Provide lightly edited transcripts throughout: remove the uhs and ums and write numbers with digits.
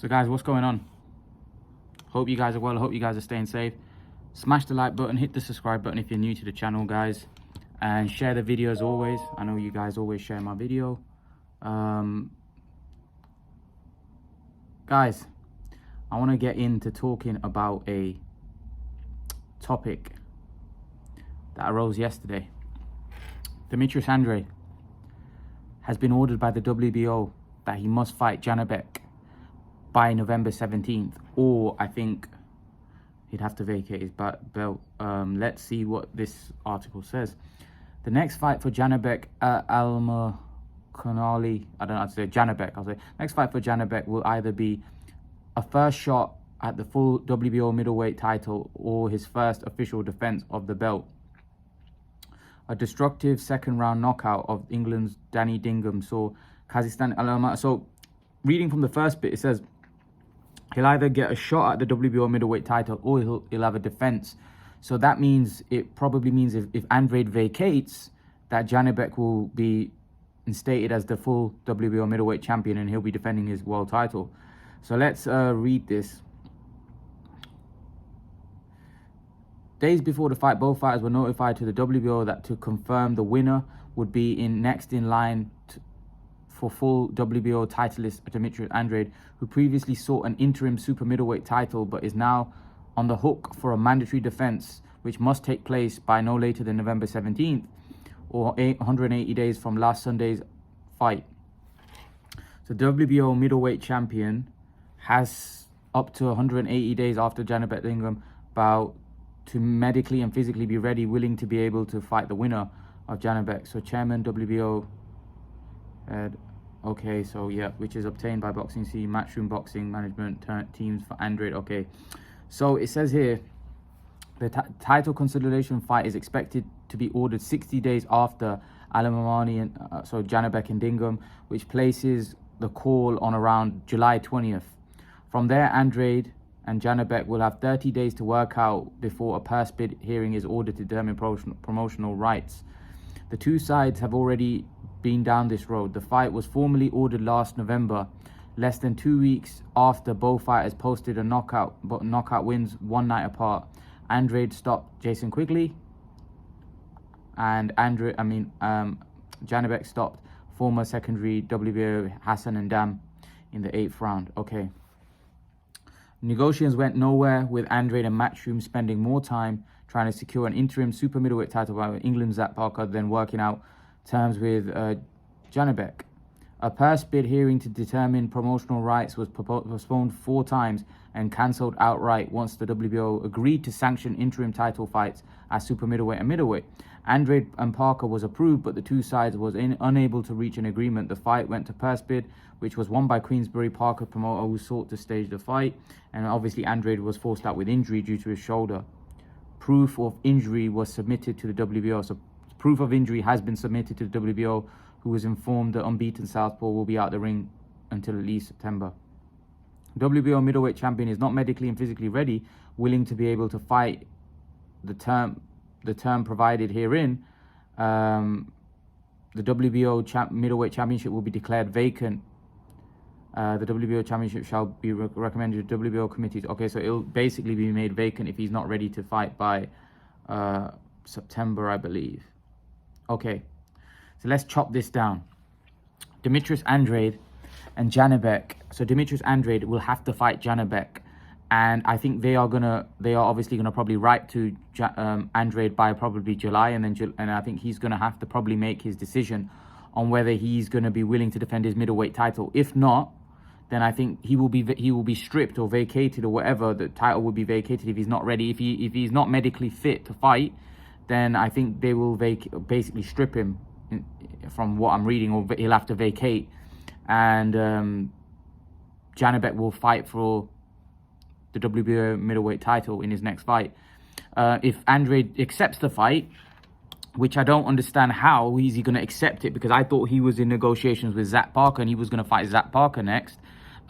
So guys, what's going on? Hope you guys are well. Hope you guys are staying safe. Smash the like button, hit the subscribe button if you're new to the channel, guys, and share the video as always. I know you guys always share my video. Guys, I want to get into talking about a topic that arose yesterday. Demetrius Andrade has been ordered by the WBO that he must fight Janibek by November 17th, or I think he'd have to vacate his belt. Let's see what this article says. The next fight for Janibek Alimkhanuly, I don't know how to say Janibek, I'll say. Next fight for Janibek will either be a first shot at the full WBO middleweight title or his first official defense of the belt. A destructive second round knockout of England's Danny Dingham saw Kazakhstan. So reading from the first bit, it says he'll either get a shot at the WBO middleweight title or he'll have a defense. So that means, it probably means if Andrade vacates, that Janibek will be instated as the full WBO middleweight champion and he'll be defending his world title. So let's read this. Days before the fight, both fighters were notified to the WBO that to confirm the winner would be next in line for full WBO titleist Demetrius Andrade, who previously sought an interim super middleweight title but is now on the hook for a mandatory defense, which must take place by no later than November 17th, or 180 days from last Sunday's fight. So WBO middleweight champion has up to 180 days after Janibek Dingham bout to medically and physically be ready, willing to be able to fight the winner of Janibek. So chairman WBO head, okay, so yeah, which is obtained by Boxing C, Matchroom Boxing Management teams for Andrade. Okay, so it says here the title consolidation fight is expected to be ordered 60 days after Alimkhanuly and so Janibek and Dingham, which places the call on around July 20th. From there, Andrade and Janibek will have 30 days to work out before a purse bid hearing is ordered to determine promotional rights. The two sides have already been down this road. The fight was formally ordered last November, less than 2 weeks after both fighters posted a knockout wins one night apart. Andrade stopped Jason Quigley, and Janibek stopped former secondary WBO Hassan and Dam in the 8th round. Okay. Negotiations went nowhere, with Andrade and Matchroom spending more time trying to secure an interim super middleweight title by England's Zach Parker than working out terms with Janibek. A purse bid hearing to determine promotional rights was postponed 4 times and cancelled outright once the WBO agreed to sanction interim title fights at super middleweight and middleweight. Andrade and Parker was approved, but the two sides was unable to reach an agreement. The fight went to purse bid, which was won by Queensbury Parker promoter, who sought to stage the fight, and obviously Andrade was forced out with injury due to his shoulder. Proof of injury was submitted to the WBO. So proof of injury has been submitted to the WBO, who was informed the unbeaten southpaw will be out the ring until at least September. WBO middleweight champion is not medically and physically ready, willing to be able to fight. The term provided herein, the WBO middleweight championship will be declared vacant. The WBO championship shall be recommended to WBO committees. Okay, so it'll basically be made vacant if he's not ready to fight by September, I believe. Okay, so let's chop this down. Demetrius Andrade and Janibek. So Demetrius Andrade will have to fight Janibek, and I think they are obviously gonna probably write to Andrade by probably July, and I think he's gonna have to probably make his decision on whether he's gonna be willing to defend his middleweight title. If not, then I think he will be stripped or vacated or whatever. The title will be vacated if he's not ready. If he's not medically fit to fight, then I think they will basically strip him, from what I'm reading, or he'll have to vacate, and Janibek will fight for the WBO middleweight title in his next fight. If Andrade accepts the fight, which I don't understand how is he going to accept it, because I thought he was in negotiations with Zach Parker and he was going to fight Zach Parker next.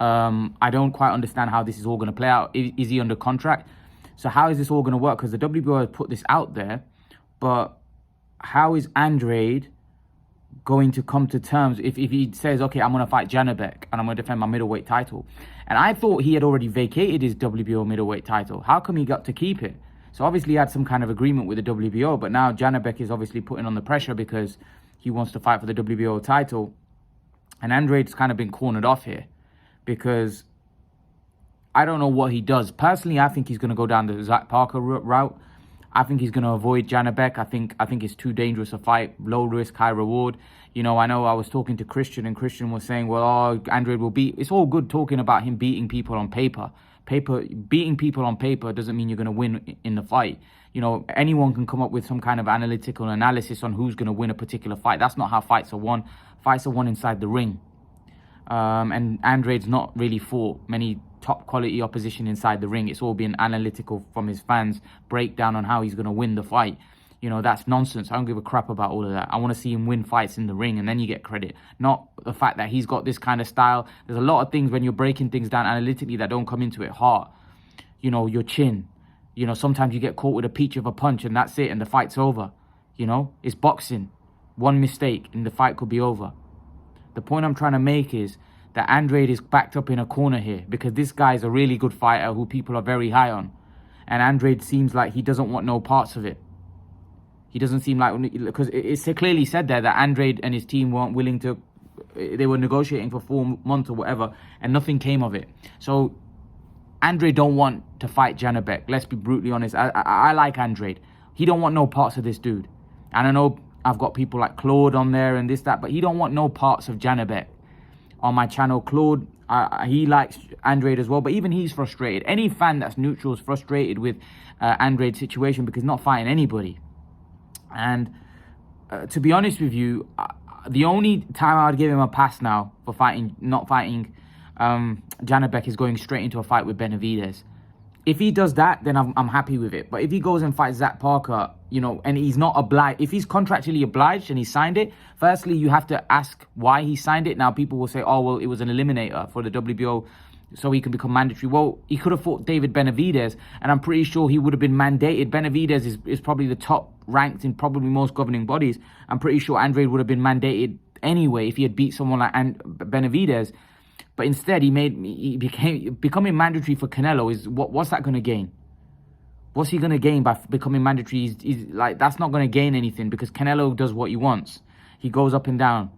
I don't quite understand how this is all going to play out. Is he under contract? So how is this all going to work? Because the WBO has put this out there, but how is Andrade going to come to terms if he says, okay, I'm going to fight Janibek and I'm going to defend my middleweight title? And I thought he had already vacated his WBO middleweight title. How come he got to keep it? So obviously he had some kind of agreement with the WBO, but now Janibek is obviously putting on the pressure because he wants to fight for the WBO title. And Andrade's kind of been cornered off here because I don't know what he does. Personally, I think he's going to go down the Zach Parker route. I think he's going to avoid Janibek. I think it's too dangerous a fight. Low risk, high reward. You know, I I was talking to Christian, and Christian was saying, well, Andrade will beat. It's all good talking about him beating people on paper. Beating people on paper doesn't mean you're going to win in the fight. You know, anyone can come up with some kind of analytical analysis on who's going to win a particular fight. That's not how fights are won. Fights are won inside the ring. And Andrade's not really fought many top quality opposition inside the ring. It's all been analytical from his fans, breakdown on how he's going to win the fight. You know, that's nonsense. I don't give a crap about all of that. I want to see him win fights in the ring and then you get credit. Not the fact that he's got this kind of style. There's a lot of things when you're breaking things down analytically that don't come into it hard. You know, your chin. You know, sometimes you get caught with a peach of a punch and that's it and the fight's over. You know, it's boxing. One mistake and the fight could be over. The point I'm trying to make is that Andrade is backed up in a corner here because this guy is a really good fighter who people are very high on. And Andrade seems like he doesn't want no parts of it. He doesn't seem like, because it's clearly said there that Andrade and his team weren't willing to, they were negotiating for 4 months or whatever, and nothing came of it. So Andrade don't want to fight Janibek. Let's be brutally honest. I like Andrade. He don't want no parts of this dude. And I know I've got people like Claude on there and this, that, but he don't want no parts of Janibek. On my channel, Claude, he likes Andrade as well, but even he's frustrated. Any fan that's neutral is frustrated with Andrade's situation because he's not fighting anybody. And to be honest with you, the only time I'd give him a pass now for not fighting Janibek is going straight into a fight with Benavidez. If he does that, then I'm happy with it. But if he goes and fights Zach Parker, you know, and he's not obliged, if he's contractually obliged and he signed it, firstly, you have to ask why he signed it. Now, people will say, oh, well, it was an eliminator for the WBO so he can become mandatory. Well, he could have fought David Benavidez, and I'm pretty sure he would have been mandated. Benavidez is probably the top ranked in probably most governing bodies. I'm pretty sure Andrade would have been mandated anyway if he had beat someone like Benavidez. But instead, becoming mandatory for Canelo is what's that going to gain? What's he going to gain by becoming mandatory? He's like, that's not going to gain anything because Canelo does what he wants. He goes up and down,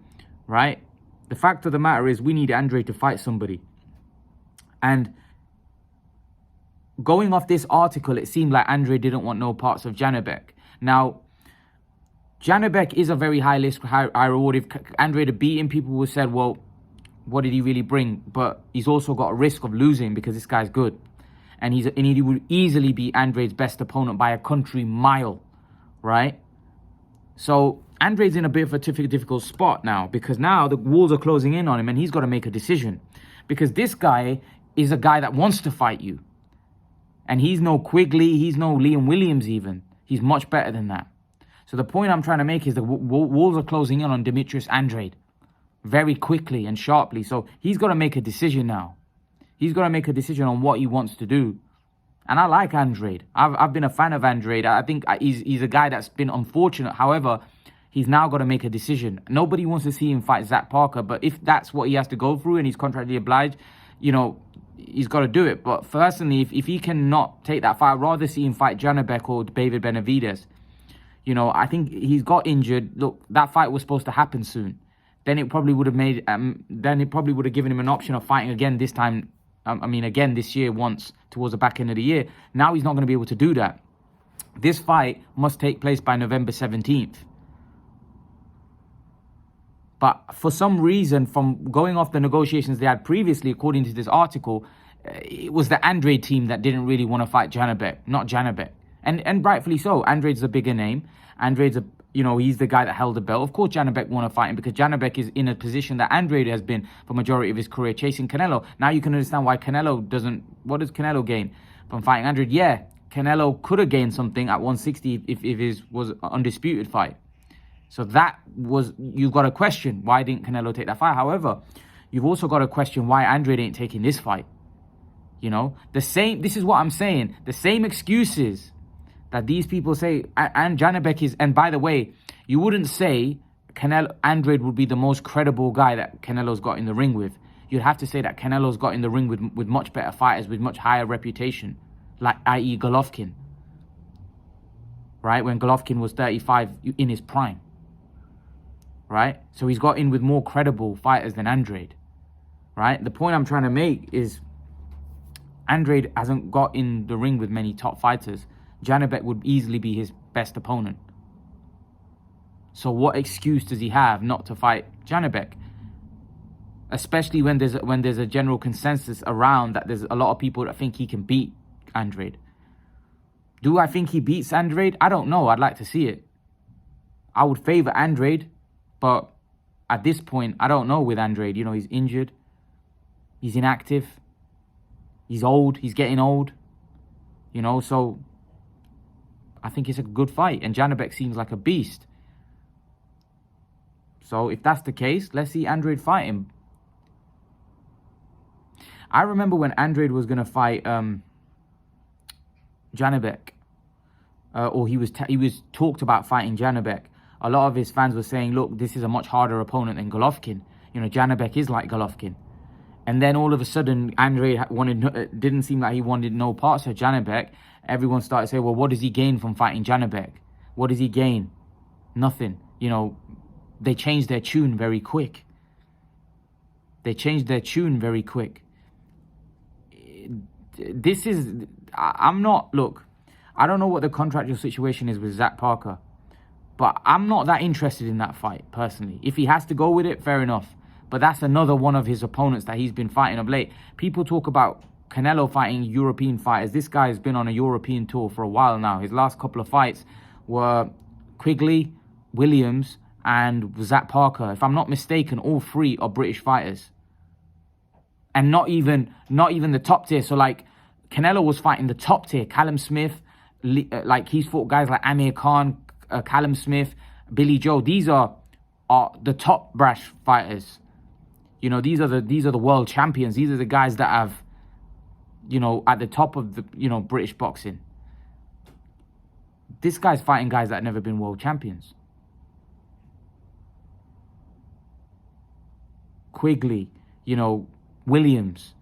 right? The fact of the matter is we need Andrade to fight somebody. And going off this article, it seemed like Andrade didn't want no parts of Janibek. Now, Janibek is a very high risk, high reward. If Andrade had beaten, people would have said, well, what did he really bring? But he's also got a risk of losing because this guy's good. And he would easily be Andrade's best opponent by a country mile, right? So Andrade's in a bit of a difficult spot now because now the walls are closing in on him and he's got to make a decision. Because this guy is a guy that wants to fight you. And he's no Quigley, he's no Liam Williams even. He's much better than that. So the point I'm trying to make is the walls are closing in on Demetrius Andrade very quickly and sharply. So he's got to make a decision now. He's got to make a decision on what he wants to do. And I like Andrade. I've been a fan of Andrade. I think he's a guy that's been unfortunate. However, he's now got to make a decision. Nobody wants to see him fight Zach Parker. But if that's what he has to go through and he's contractually obliged, you know, he's got to do it. But personally, if he cannot take that fight, I'd rather see him fight Janibek or David Benavidez. You know, I think he's got injured. Look, that fight was supposed to happen soon. Then it probably would have given him an option of fighting again this time. Again this year once towards the back end of the year. Now he's not going to be able to do that. This fight must take place by November 17th. But for some reason, from going off the negotiations they had previously, according to this article, it was the Andrade team that didn't really want to fight Janibek, not Janibek. And rightfully so. Andrade's a bigger name. Andrade's he's the guy that held the belt. Of course, Janibek want to fight him because Janibek is in a position that Andrade has been for majority of his career, chasing Canelo. Now you can understand why Canelo doesn't. What does Canelo gain from fighting Andrade? Yeah, Canelo could have gained something at 160 if his was an undisputed fight. So you've got to question why didn't Canelo take that fight. However, you've also got to question why Andrade ain't taking this fight. You know, this is what I'm saying. The same excuses that these people say, and Janibek is, and by the way, you wouldn't say Andrade would be the most credible guy that Canelo's got in the ring with. You'd have to say that Canelo's got in the ring with much better fighters, with much higher reputation, like i.e. Golovkin. Right? When Golovkin was 35 in his prime. Right? So he's got in with more credible fighters than Andrade. Right? The point I'm trying to make is Andrade hasn't got in the ring with many top fighters. Janibek would easily be his best opponent. So what excuse does he have not to fight Janibek? Especially when there's a general consensus around that there's a lot of people that think he can beat Andrade. Do I think he beats Andrade? I don't know. I'd like to see it. I would favor Andrade, but at this point, I don't know with Andrade. You know, he's injured. He's inactive. He's old. He's getting old. You know, so I think it's a good fight. And Janibek seems like a beast. So if that's the case, let's see Andrade fight him. I remember when Andrade was going to fight Janibek, or he was talked about fighting Janibek. A lot of his fans were saying, look, this is a much harder opponent than Golovkin. You know, Janibek is like Golovkin. And then all of a sudden, Andrade didn't seem like he wanted no parts of Janibek. Everyone started saying, well, what does he gain from fighting Janibek? What does he gain? Nothing. You know, they changed their tune very quick. Look, I don't know what the contractual situation is with Zach Parker, but I'm not that interested in that fight, personally. If he has to go with it, fair enough. But that's another one of his opponents that he's been fighting of late. People talk about Canelo fighting European fighters. This guy has been on a European tour for a while now. His last couple of fights were Quigley, Williams, and Zach Parker. If I'm not mistaken, all three are British fighters. And not even the top tier. So like Canelo was fighting the top tier, Callum Smith, like he's fought guys like Amir Khan, Callum Smith, Billy Joe. These are the top brash fighters. You know, these are the world champions. These are the guys that have, you know, at the top of the, you know, British boxing. This guy's fighting guys that have never been world champions. Quigley, you know, Williams,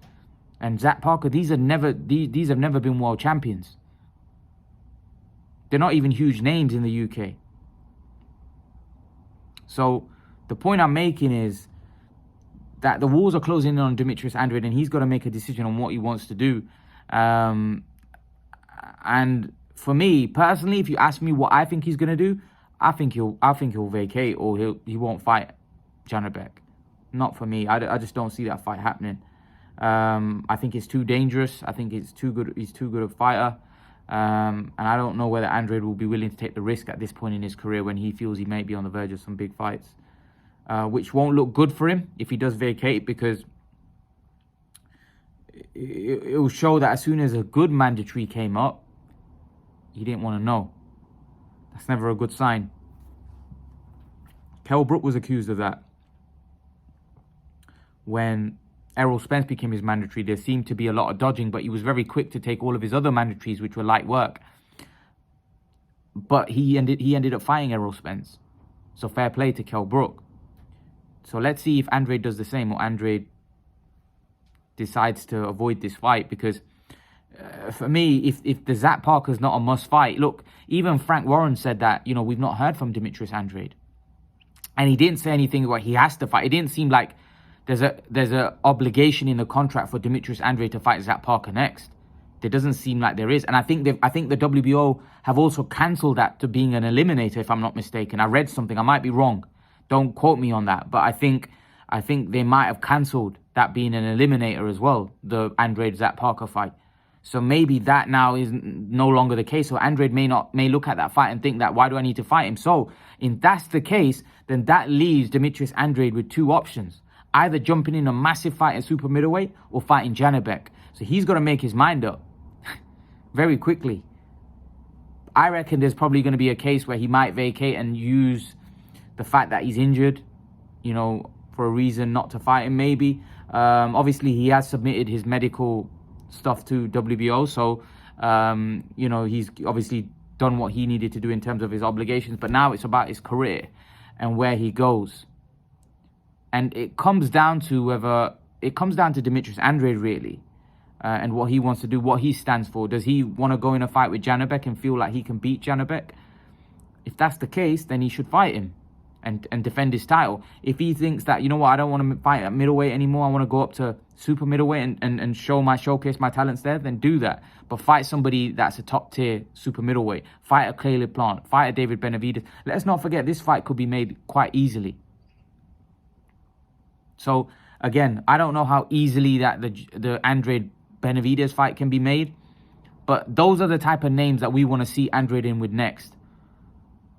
and Zach Parker. These have never been world champions. They're not even huge names in the UK. So the point I'm making is that the walls are closing in on Demetrius Andrade, and he's got to make a decision on what he wants to do. And for me personally, if you ask me what I think he's going to do, I think he'll vacate, or he won't fight Janibek. Not for me. I just don't see that fight happening. I think it's too dangerous. I think it's too good. He's too good a fighter. And I don't know whether Andrade will be willing to take the risk at this point in his career when he feels he may be on the verge of some big fights. Which won't look good for him if he does vacate, because it will show that as soon as a good mandatory came up, he didn't want to know. That's never a good sign. Kell Brook was accused of that. When Errol Spence became his mandatory, there seemed to be a lot of dodging, but he was very quick to take all of his other mandatories, which were light work. But he ended up fighting Errol Spence. So fair play to Kell Brook. So let's see if Andrade does the same, or Andrade decides to avoid this fight, because for me, if the Zach Parker's not a must fight, look, even Frank Warren said that, you know, we've not heard from Demetrius Andrade. And he didn't say anything about he has to fight. It didn't seem like there's a obligation in the contract for Demetrius Andrade to fight Zach Parker next. There doesn't seem like there is. And I think the WBO have also cancelled that to being an eliminator, if I'm not mistaken. I read something. I might be wrong. Don't quote me on that. But I think they might have cancelled that being an eliminator as well, the Andrade-Zach Parker fight. So maybe that now is no longer the case. So Andrade may look at that fight and think that, why do I need to fight him? So if that's the case, then that leaves Demetrius Andrade with two options. Either jumping in a massive fight at super middleweight or fighting Janibek. So he's got to make his mind up very quickly. I reckon there's probably going to be a case where he might vacate and use the fact that he's injured, you know, for a reason not to fight him maybe. Obviously, he has submitted his medical stuff to WBO. So, you know, he's obviously done what he needed to do in terms of his obligations. But now it's about his career. and where he goes. And it comes down to Demetrius Andrade, really, and what he wants to do, what he stands for. Does he want to go in a fight with Janibek and feel like he can beat Janibek? If that's the case, then he should fight him and defend his title. If he thinks that, you know what, I don't want to fight at middleweight anymore, I want to go up to super middleweight and showcase my talents there, then do that. But fight somebody that's a top tier super middleweight. Fight a Clay LePlante. Fight a David Benavidez. Let's not forget, this fight could be made quite easily. So again, I don't know how easily that the Andrade Benavidez fight can be made, but those are the type of names that we want to see Andrade in with next.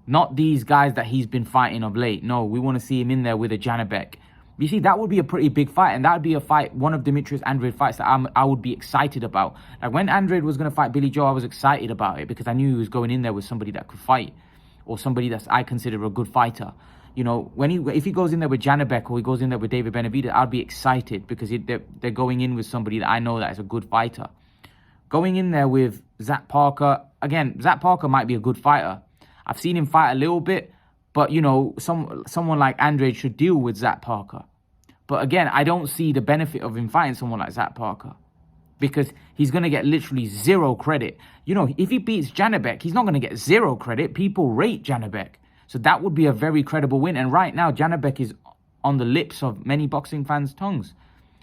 Not these guys that he's been fighting of late. No, we want to see him in there with a Janibek. You see, that would be a pretty big fight, and that would be a fight, one of Demetrius Andrade fights that I would be excited about. Like when Andrade was going to fight Billy Joe, I was excited about it because I knew he was going in there with somebody that could fight, or somebody that I consider a good fighter. You know, if he goes in there with Janibek or he goes in there with David Benavidez, I'd be excited because they're going in with somebody that I know that is a good fighter. Going in there with Zach Parker, again, Zach Parker might be a good fighter. I've seen him fight a little bit, but, you know, someone like Andrade should deal with Zach Parker. But again, I don't see the benefit of him fighting someone like Zach Parker because he's going to get literally zero credit. You know, if he beats Janibek, he's not going to get zero credit. People rate Janibek. So that would be a very credible win. And right now, Janibek is on the lips of many boxing fans' tongues.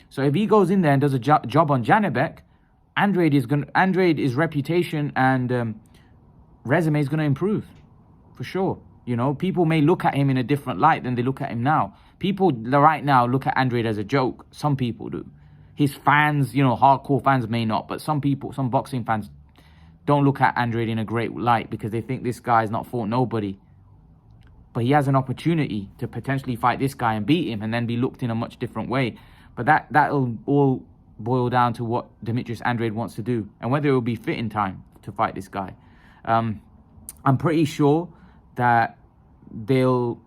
So if he goes in there and does a job on Janibek, Andrade's reputation and resume is going to improve, for sure. You know, people may look at him in a different light than they look at him now. People right now look at Andrade as a joke. Some people do. His fans, you know, hardcore fans may not, but some people, some boxing fans don't look at Andrade in a great light because they think this guy's not fought nobody. But he has an opportunity to potentially fight this guy and beat him and then be looked in a much different way. But that'll all boil down to what Demetrius Andrade wants to do and whether it will be fit in time to fight this guy. I'm pretty sure that look,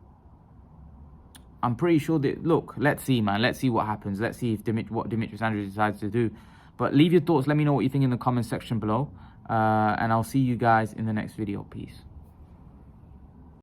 let's see, man. Let's see what happens. Let's see if what Demetrius Andrade decides to do. But leave your thoughts. Let me know what you think in the comment section below. And I'll see you guys in the next video. Peace.